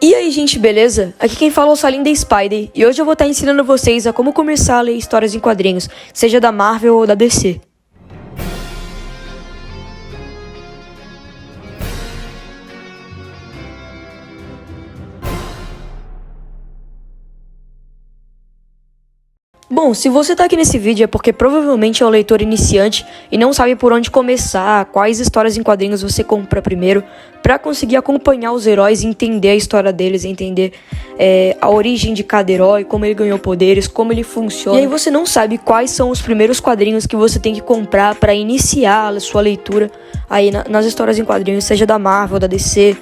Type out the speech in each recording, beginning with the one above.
E aí, gente, beleza? Aqui quem fala é o Salim da Spider, e hoje eu vou estar ensinando vocês a como começar a ler histórias em quadrinhos, seja da Marvel ou da DC. Bom, se você tá aqui nesse vídeo é porque provavelmente é um leitor iniciante e não sabe por onde começar, quais histórias em quadrinhos você compra primeiro, pra conseguir acompanhar os heróis e entender a história deles, entender a origem de cada herói, como ele ganhou poderes, como ele funciona. E aí você não sabe quais são os primeiros quadrinhos que você tem que comprar pra iniciar a sua leitura aí nas histórias em quadrinhos, seja da Marvel, da DC,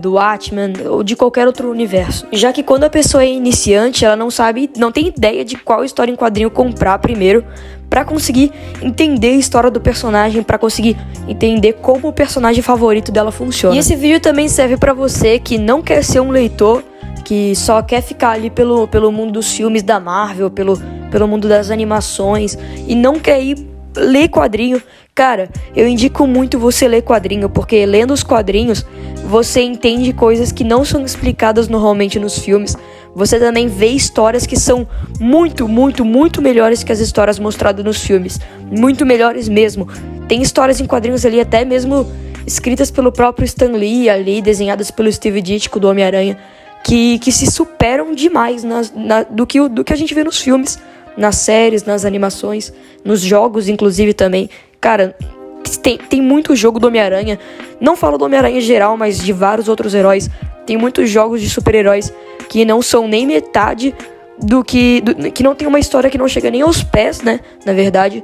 do Watchmen ou de qualquer outro universo. Já que quando a pessoa é iniciante, ela não tem ideia de qual história em quadrinho comprar primeiro pra conseguir entender a história do personagem, pra conseguir entender como o personagem favorito dela funciona. E esse vídeo também serve pra você que não quer ser um leitor, que só quer ficar ali pelo mundo dos filmes da Marvel, pelo mundo das animações e não quer ir ler quadrinho. Cara, eu indico muito você ler quadrinho, porque lendo os quadrinhos você entende coisas que não são explicadas normalmente nos filmes. Você também vê histórias que são muito, muito, muito melhores que as histórias mostradas nos filmes. Muito melhores mesmo. Tem histórias em quadrinhos ali, até mesmo escritas pelo próprio Stan Lee, ali, desenhadas pelo Steve Ditko do Homem-Aranha, que se superam demais do que a gente vê nos filmes, nas séries, nas animações, nos jogos, inclusive, também. Cara, tem muito jogo do Homem-Aranha. Não falo do Homem-Aranha em geral, mas de vários outros heróis. Tem muitos jogos de super-heróis que não são nem metade que não tem uma história que não chega nem aos pés, né? Na verdade,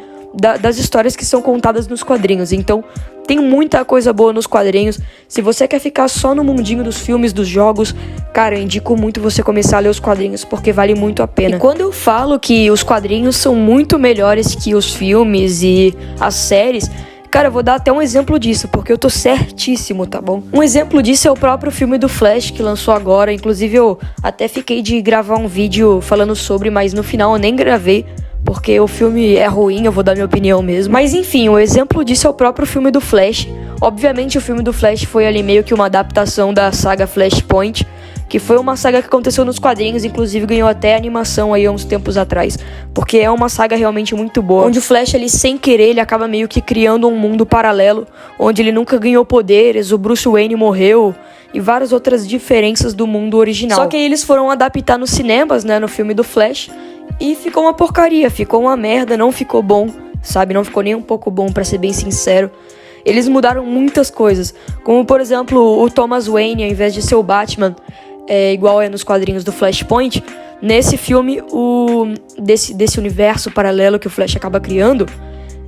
das histórias que são contadas nos quadrinhos. Então, tem muita coisa boa nos quadrinhos. Se você quer ficar só no mundinho dos filmes, dos jogos, cara, eu indico muito você começar a ler os quadrinhos, porque vale muito a pena. E quando eu falo que os quadrinhos são muito melhores que os filmes e as séries, cara, eu vou dar até um exemplo disso, porque eu tô certíssimo, tá bom? Um exemplo disso é o próprio filme do Flash, que lançou agora. Inclusive, eu até fiquei de gravar um vídeo falando sobre, mas no final eu nem gravei, porque o filme é ruim, eu vou dar minha opinião mesmo. Mas enfim, o exemplo disso é o próprio filme do Flash. Obviamente o filme do Flash foi ali meio que uma adaptação da saga Flashpoint, que foi uma saga que aconteceu nos quadrinhos, inclusive ganhou até animação aí há uns tempos atrás, porque é uma saga realmente muito boa, onde o Flash ali, sem querer, ele acaba meio que criando um mundo paralelo, onde ele nunca ganhou poderes, o Bruce Wayne morreu e várias outras diferenças do mundo original. Só que aí eles foram adaptar nos cinemas, né, no filme do Flash, e ficou uma porcaria, ficou uma merda, não ficou bom, sabe? Não ficou nem um pouco bom, pra ser bem sincero. Eles mudaram muitas coisas, como por exemplo, o Thomas Wayne, ao invés de ser o Batman, igual é nos quadrinhos do Flashpoint, nesse filme, desse universo paralelo que o Flash acaba criando,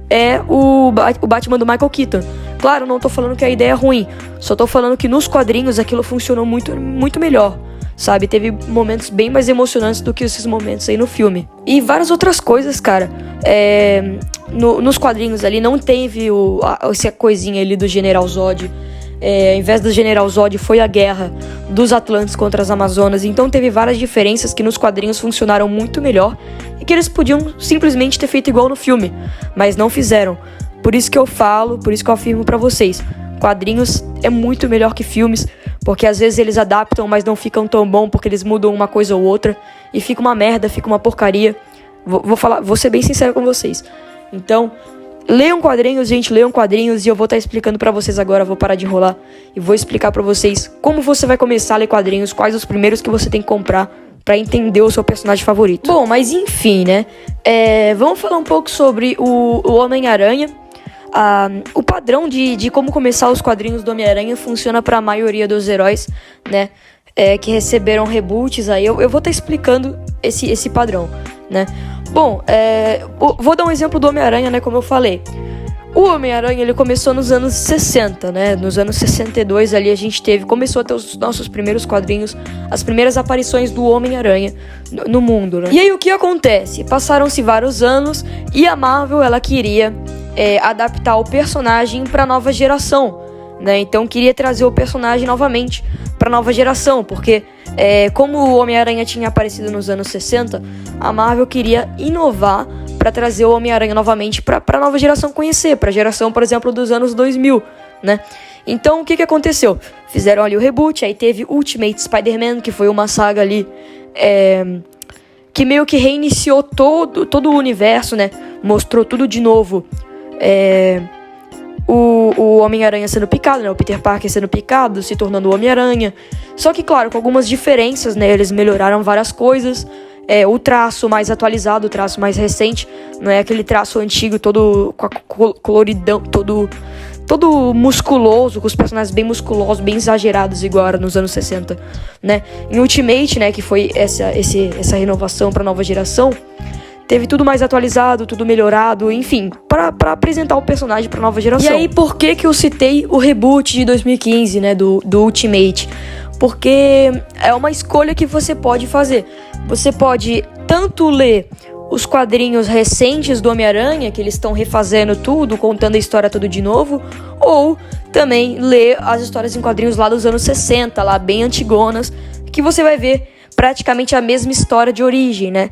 é o Batman do Michael Keaton. Claro, não tô falando que a ideia é ruim, só tô falando que nos quadrinhos aquilo funcionou muito, muito melhor, sabe? Teve momentos bem mais emocionantes do que esses momentos aí no filme. E várias outras coisas, cara. Nos quadrinhos ali não teve essa coisinha ali do General Zod. Ao invés do General Zod, foi a guerra dos Atlantes contra as Amazonas. Então teve várias diferenças que nos quadrinhos funcionaram muito melhor e que eles podiam simplesmente ter feito igual no filme, mas não fizeram. Por isso que eu afirmo pra vocês, quadrinhos é muito melhor que filmes, porque às vezes eles adaptam, mas não ficam tão bom, porque eles mudam uma coisa ou outra e fica uma merda, fica uma porcaria. Vou ser bem sincero com vocês. Então, leiam quadrinhos, gente, leiam quadrinhos, e eu vou estar explicando pra vocês agora, vou parar de enrolar e vou explicar pra vocês como você vai começar a ler quadrinhos, quais os primeiros que você tem que comprar pra entender o seu personagem favorito. Bom, mas enfim, né, vamos falar um pouco sobre o Homem-Aranha. O padrão de como começar os quadrinhos do Homem-Aranha funciona pra maioria dos heróis, né, que receberam reboots aí. Eu vou estar explicando esse padrão, né. Bom, vou dar um exemplo do Homem-Aranha, né, como eu falei. O Homem-Aranha, ele começou nos anos 60, né, nos anos 62 ali começou a ter os nossos primeiros quadrinhos, as primeiras aparições do Homem-Aranha no mundo, né. E aí o que acontece? Passaram-se vários anos e a Marvel, ela queria adaptar o personagem pra nova geração, né, então queria trazer o personagem novamente pra nova geração, porque como o Homem-Aranha tinha aparecido nos anos 60, a Marvel queria inovar pra trazer o Homem-Aranha novamente pra nova geração conhecer, pra geração, por exemplo, dos anos 2000, né? Então, o que aconteceu? Fizeram ali o reboot, aí teve Ultimate Spider-Man, que foi uma saga ali que meio que reiniciou todo o universo, né? Mostrou tudo de novo. O Homem-Aranha sendo picado, né? O Peter Parker sendo picado, se tornando o Homem-Aranha. Só que, claro, com algumas diferenças, né? Eles melhoraram várias coisas. O traço mais atualizado, o traço mais recente. Não é aquele traço antigo, todo com a coloridão, todo musculoso, com os personagens bem musculosos, bem exagerados, igual era nos anos 60, né? Em Ultimate, né, que foi essa renovação para nova geração, teve tudo mais atualizado, tudo melhorado, enfim, para apresentar o personagem para nova geração. E aí, por que eu citei o reboot de 2015, né, do Ultimate? Porque é uma escolha que você pode fazer. Você pode tanto ler os quadrinhos recentes do Homem-Aranha, que eles estão refazendo tudo, contando a história tudo de novo, ou também ler as histórias em quadrinhos lá dos anos 60, lá bem antigonas, que você vai ver praticamente a mesma história de origem, né?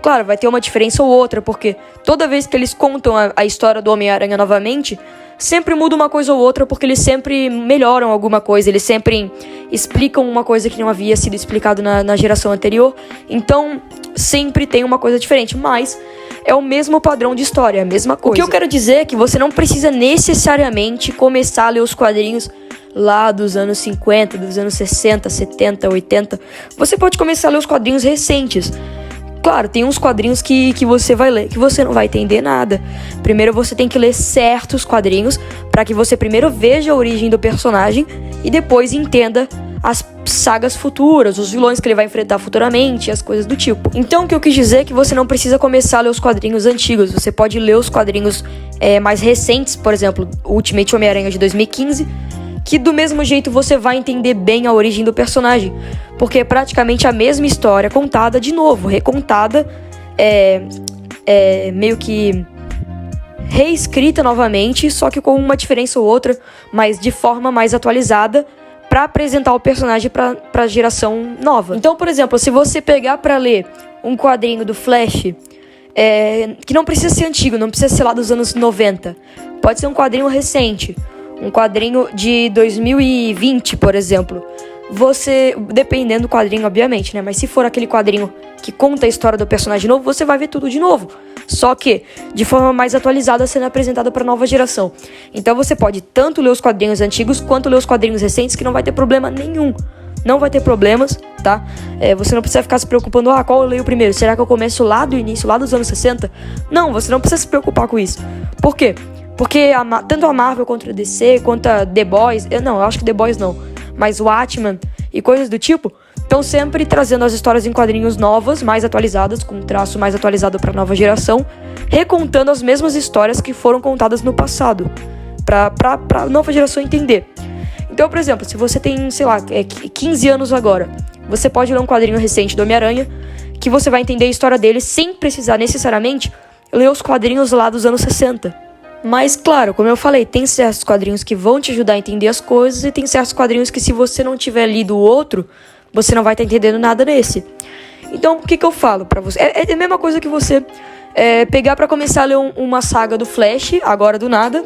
Claro, vai ter uma diferença ou outra, porque toda vez que eles contam a história do Homem-Aranha novamente, sempre muda uma coisa ou outra, porque eles sempre melhoram alguma coisa, eles sempre explicam uma coisa que não havia sido explicado na geração anterior, então sempre tem uma coisa diferente, mas é o mesmo padrão de história, é a mesma coisa. O que eu quero dizer é que você não precisa necessariamente começar a ler os quadrinhos lá dos anos 50, dos anos 60, 70, 80. Você pode começar a ler os quadrinhos recentes. Claro, tem uns quadrinhos que você vai ler, que você não vai entender nada. Primeiro você tem que ler certos quadrinhos, para que você primeiro veja a origem do personagem e depois entenda as sagas futuras, os vilões que ele vai enfrentar futuramente, as coisas do tipo. Então o que eu quis dizer é que você não precisa começar a ler os quadrinhos antigos, você pode ler os quadrinhos mais recentes, por exemplo, o Ultimate Homem-Aranha de 2015, que do mesmo jeito você vai entender bem a origem do personagem, porque é praticamente a mesma história contada de novo, recontada, meio que reescrita novamente, só que com uma diferença ou outra, mas de forma mais atualizada, para apresentar o personagem para a geração nova. Então, por exemplo, se você pegar para ler um quadrinho do Flash, que não precisa ser antigo, não precisa ser lá dos anos 90, pode ser um quadrinho recente, um quadrinho de 2020, por exemplo. Você, dependendo do quadrinho, obviamente, né? Mas se for aquele quadrinho que conta a história do personagem novo, você vai ver tudo de novo. Só que de forma mais atualizada, sendo apresentada para a nova geração. Então você pode tanto ler os quadrinhos antigos, quanto ler os quadrinhos recentes, que não vai ter problema nenhum. Não vai ter problemas, tá? Você não precisa ficar se preocupando, qual eu leio primeiro? Será que eu começo lá do início, lá dos anos 60? Não, você não precisa se preocupar com isso. Por quê? Porque tanto a Marvel quanto a DC, quanto a The Boys, eu acho que The Boys não, mas o Watchmen e coisas do tipo, estão sempre trazendo as histórias em quadrinhos novas, mais atualizadas, com um traço mais atualizado para a nova geração, recontando as mesmas histórias que foram contadas no passado, para a nova geração entender. Então, por exemplo, se você tem, 15 anos agora, você pode ler um quadrinho recente do Homem-Aranha, que você vai entender a história dele sem precisar necessariamente ler os quadrinhos lá dos anos 60. Mas, claro, como eu falei, tem certos quadrinhos que vão te ajudar a entender as coisas e tem certos quadrinhos que, se você não tiver lido o outro, você não vai estar entendendo nada nesse. Então, o que eu falo pra você? É a mesma coisa que você pegar pra começar a ler uma saga do Flash, agora do nada,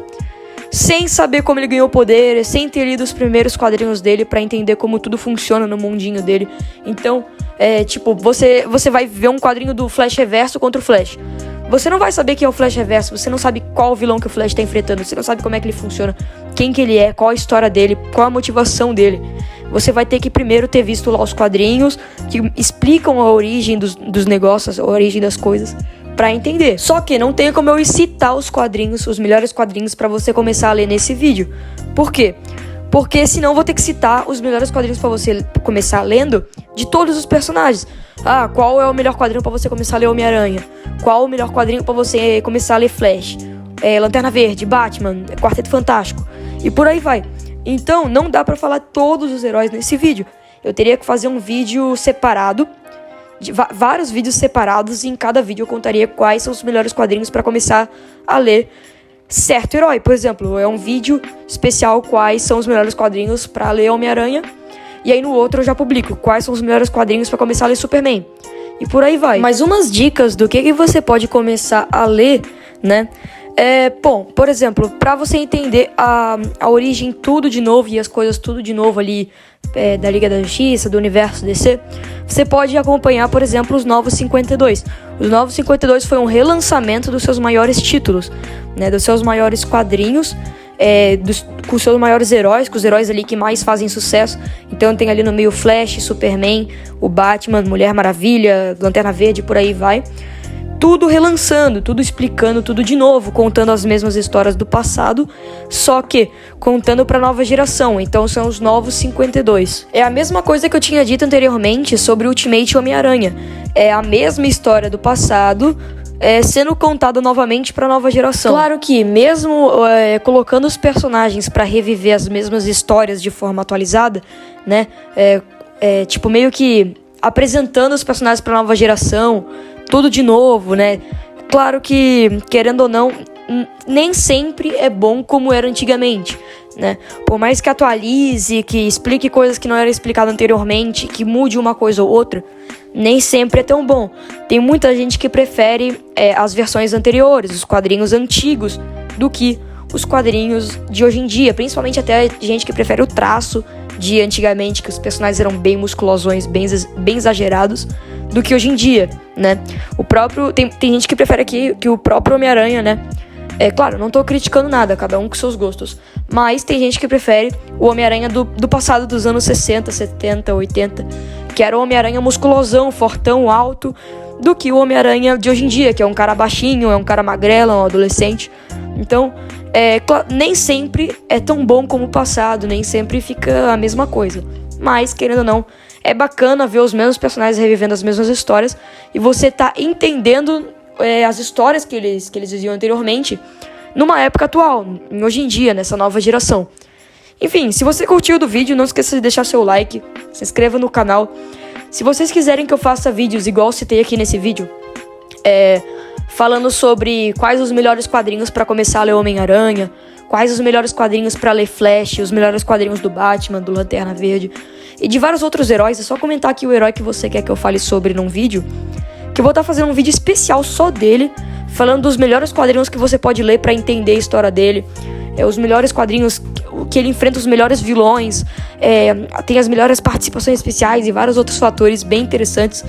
sem saber como ele ganhou poder, sem ter lido os primeiros quadrinhos dele pra entender como tudo funciona no mundinho dele. Então, você vai ver um quadrinho do Flash Reverso contra o Flash. Você não vai saber quem é o Flash Reverso, você não sabe qual o vilão que o Flash tá enfrentando, você não sabe como é que ele funciona, quem que ele é, qual a história dele, qual a motivação dele. Você vai ter que primeiro ter visto lá os quadrinhos que explicam a origem dos negócios, a origem das coisas, pra entender. Só que não tem como eu citar os quadrinhos, os melhores quadrinhos pra você começar a ler nesse vídeo. Por quê? Porque senão eu vou ter que citar os melhores quadrinhos pra você começar lendo de todos os personagens. Qual é o melhor quadrinho pra você começar a ler Homem-Aranha? Qual o melhor quadrinho pra você começar a ler Flash? Lanterna Verde, Batman, Quarteto Fantástico. E por aí vai. Então não dá pra falar todos os heróis nesse vídeo. Eu teria que fazer um vídeo separado, vários vídeos separados, e em cada vídeo eu contaria quais são os melhores quadrinhos pra começar a ler certo herói. Por exemplo, é um vídeo especial quais são os melhores quadrinhos pra ler Homem-Aranha. E aí no outro eu já publico quais são os melhores quadrinhos pra começar a ler Superman. E por aí vai. Mas umas dicas do que você pode começar a ler, né? Bom, por exemplo, para você entender a origem tudo de novo e as coisas tudo de novo ali da Liga da Justiça, do universo DC, você pode acompanhar, por exemplo, os Novos 52. Os Novos 52 foi um relançamento dos seus maiores títulos, né, dos seus maiores quadrinhos, com seus maiores heróis, com os heróis ali que mais fazem sucesso. Então tem ali no meio Flash, Superman, o Batman, Mulher Maravilha, Lanterna Verde, por aí vai. Tudo relançando, tudo explicando tudo de novo, contando as mesmas histórias do passado, só que contando para a nova geração. Então são os Novos 52. É a mesma coisa que eu tinha dito anteriormente sobre Ultimate Homem-Aranha. É a mesma história do passado, sendo contada novamente para a nova geração. Claro que mesmo colocando os personagens para reviver as mesmas histórias de forma atualizada, né? Tipo meio que apresentando os personagens para a nova geração, tudo de novo, né? Claro que, querendo ou não, nem sempre é bom como era antigamente, né? Por mais que atualize, que explique coisas que não eram explicadas anteriormente, que mude uma coisa ou outra, nem sempre é tão bom. Tem muita gente que prefere as versões anteriores, os quadrinhos antigos, do que os quadrinhos de hoje em dia. Principalmente até gente que prefere o traço de antigamente, que os personagens eram bem musculosões, bem exagerados, do que hoje em dia, né? Tem gente que prefere que o próprio Homem-Aranha, né? Claro, não tô criticando nada, cada um com seus gostos. Mas tem gente que prefere o Homem-Aranha do passado, dos anos 60, 70, 80, que era o Homem-Aranha musculosão, fortão, alto, do que o Homem-Aranha de hoje em dia, que é um cara baixinho, é um cara magrelo, é um adolescente. Então, nem sempre é tão bom como o passado, nem sempre fica a mesma coisa. Mas, querendo ou não, é bacana ver os mesmos personagens revivendo as mesmas histórias e você tá entendendo as histórias que eles viviam anteriormente numa época atual, hoje em dia, nessa nova geração. Enfim, se você curtiu do vídeo, não esqueça de deixar seu like, se inscreva no canal. Se vocês quiserem que eu faça vídeos igual eu citei aqui nesse vídeo, falando sobre quais os melhores quadrinhos para começar a ler Homem-Aranha, quais os melhores quadrinhos para ler Flash, os melhores quadrinhos do Batman, do Lanterna Verde e de vários outros heróis, é só comentar aqui o herói que você quer que eu fale sobre num vídeo, que eu vou estar fazendo um vídeo especial só dele, falando dos melhores quadrinhos que você pode ler para entender a história dele, os melhores quadrinhos que ele enfrenta os melhores vilões, tem as melhores participações especiais e vários outros fatores bem interessantes.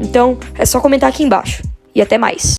Então é só comentar aqui embaixo. E até mais.